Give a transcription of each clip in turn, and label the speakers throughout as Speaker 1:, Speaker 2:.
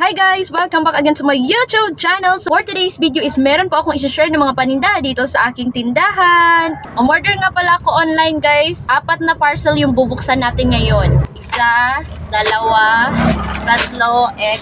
Speaker 1: Hi guys! Welcome back again to my YouTube channel. So for today's video is meron po akong isi-share ng mga paninda dito sa aking tindahan. Umorder nga pala ako online guys. 4 na parcel yung bubuksan natin ngayon. 1, 2, 3,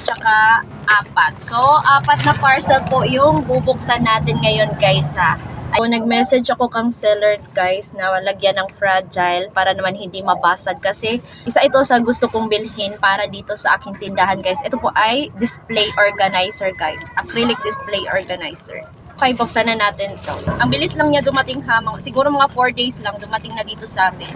Speaker 1: tsaka 4. So 4 na parcel po yung bubuksan natin ngayon guys ha. Nag-message ako kang seller guys na lagyan ng fragile para naman hindi mabasag kasi isa ito sa gusto kong bilhin para dito sa aking tindahan guys. Ito po ay display organizer guys. Acrylic display organizer. Okay, buksan na natin to. Ang bilis lang niya dumating ha. Siguro mga 4 days lang dumating na dito sa amin.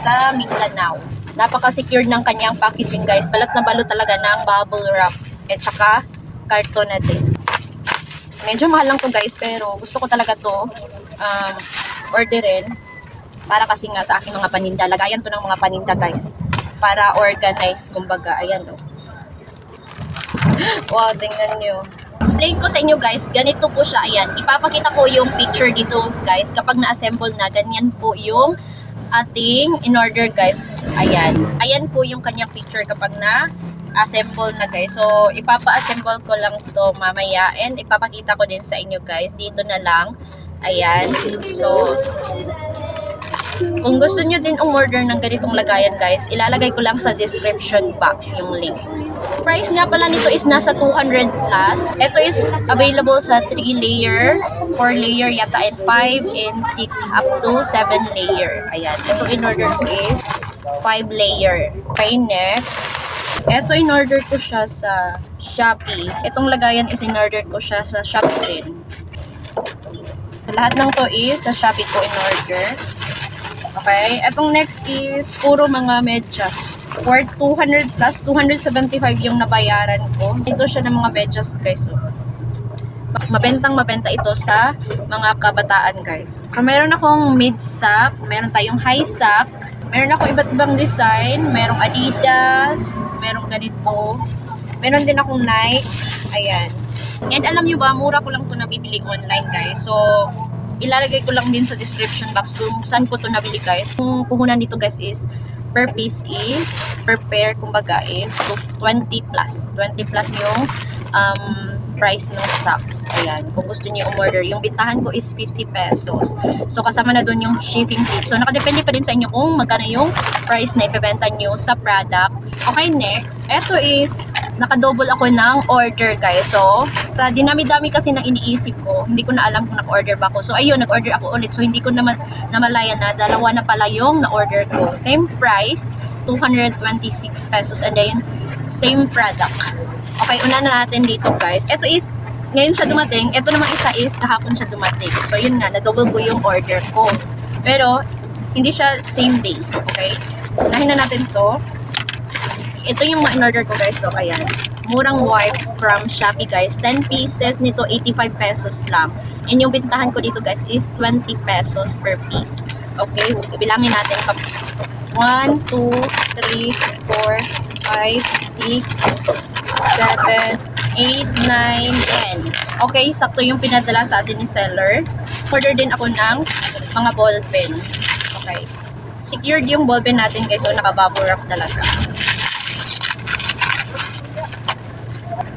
Speaker 1: Sa Mindanao. Napaka-secure ng kanyang packaging guys. Balot na balot talaga ng bubble wrap. At saka karton na din. Medyo mahal lang to guys, pero gusto ko talaga to orderin para kasi nga sa aking mga paninda. Lagayan to ng mga paninda guys para organize, kumbaga. Ayan o. Wow, tingnan nyo. Explain ko sa inyo guys, ganito po siya. Ayan, ipapakita ko yung picture dito guys. Kapag na-assemble na, ganyan po yung ating in-order guys. Ayan. Ayan po yung kanyang picture kapag na-assemble na guys. So, ipapa-assemble ko lang to mamaya and ipapakita ko din sa inyo guys. Dito na lang. Ayan. So, kung gusto nyo din umorder ng ganitong lagayan guys, ilalagay ko lang sa description box yung link. Price nga pala nito is nasa 200 plus. Ito is available sa 3 layer, 4 layer yata, and 5 and 6 up to 7 layer. Ayan. Ito in-order ko is 5 layer. Okay, next. Ito in-order ko siya sa Shopee. Itong lagayan is in-order ko siya sa Shopee din. Lahat ng to is sa Shopee ko in-order. Okay, etong next is puro mga medyas. Worth 200 plus, 275 yung nabayaran ko. Ito siya ng mga medyas guys. So, mabenta ito sa mga kabataan guys. So meron akong mid-sack, meron tayong high-sack, meron akong iba't ibang design, merong Adidas, merong ganito, meron din akong Nike, ayan. And alam nyo ba, mura ko lang ito nabibili online guys. So, ilalagay ko lang din sa description box kung saan ko ito nabili guys. Yung puhunan dito guys is, per piece is, per pair kumbaga is 20 plus. 20 plus yung price ng socks. Ayan, kung gusto niyo umorder. Yung bintahan ko is 50 pesos. So, kasama na doon yung shipping fee. So, nakadepende pa din sa inyo kung magkano yung price na ibebenta nyo sa product. Okay, next. Ito is, nakadouble ako ng order, guys. So, sa dinami-dami kasi na iniisip ko, hindi ko na alam kung nag-order ba ako. So, ayun, nag-order ako ulit. So, hindi ko naman namalayan na dalawa na pala yung na-order ko. Same price, 226 pesos. And then, same product. Okay, una na natin dito guys. Ito is, ngayon siya dumating. Ito namang isa is, kahapon siya dumating. So yun nga, na-double ko yung order ko. Pero, hindi siya same day. Okay? Unahin na natin to. Ito yung mga in-order ko guys. So, ayan. Murang wipes from Shopee guys. 10 pieces nito, 85 pesos lang. And yung bintahan ko dito guys is 20 pesos per piece. Okay? Bilangin natin. 1, 2, 3, 4, 5, 6, 7, 8, 9, 10. Okay, sakto yung pinadala sa atin ni seller. Order din ako ng mga ballpen. Okay. Secured yung ballpen natin guys. So, naka-bubble wrap talaga.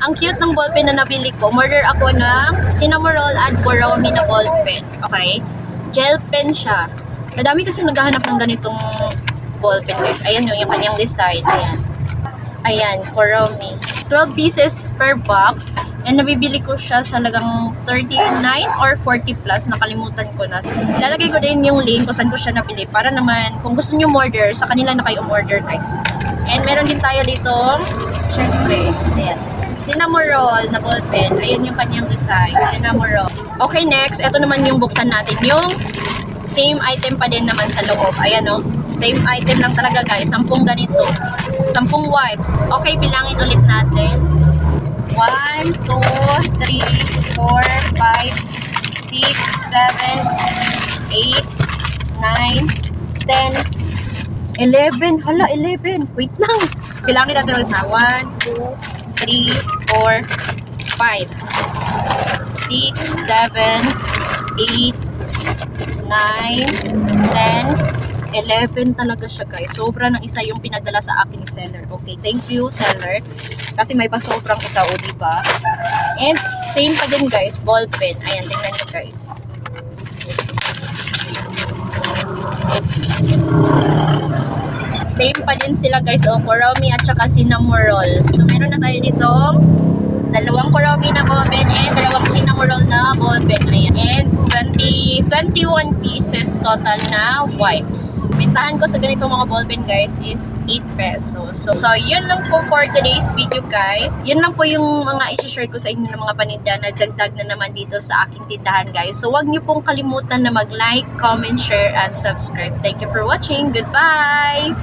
Speaker 1: Ang cute ng ballpen na nabili ko. Order ako ng Cinnamoroll and Kuromi na ballpen. Okay. Gel pen siya. Madami kasi naghahanap ng ganitong ballpen guys. Ayan yung kanyang design. Ayan. Ayan, Kuromi. 12 pieces per box. And nabibili ko siya sa lagang 39 or 40 plus. Nakalimutan ko na. Lalagay ko din yung link kung saan ko siya nabili. Para naman, kung gusto nyo order, sa kanila na kayo umorder guys. And meron din tayo dito, syempre, ayan. Cinnamoroll na ballpen. Ayan yung kanyang design. Cinnamoroll. Okay, next. Ito naman yung buksan natin. Yung same item pa din naman sa loob. Ayan o. Same item lang talaga guys. 10 ganito. 10 wipes. Okay, bilangin ulit natin. 1, 2, 3, 4, 5, 6, 7, 8, 9, 10, 11. Hala, 11. Wait lang. Bilangin natin ulit na. 1, 2, 3, 4, 5, 6, 7, 8, 9, 10, 11 talaga siya guys. Sobra ng isa yung pinadala sa akin ni seller. Okay, thank you seller. Kasi may pasobrang isa o diba? And same pa din guys, ball pen. Ayan, tingnan nyo guys. Same pa din sila guys, oh, Kuromi at saka Cinnamoroll. So meron na tayo dito dalawang Kuromi na ball pen and dalawang Cinnamoroll na ball pen. Ayan. And 21 pieces total na wipes. Bintahan ko sa ganitong mga ball pen guys is 8 pesos. So yun lang po for today's video guys. Yun lang po yung mga i-share ko sa inyo ng mga paninda na dagdag na naman dito sa aking tindahan guys. So wag niyo pong kalimutan na mag-like, comment, share, and subscribe. Thank you for watching. Goodbye!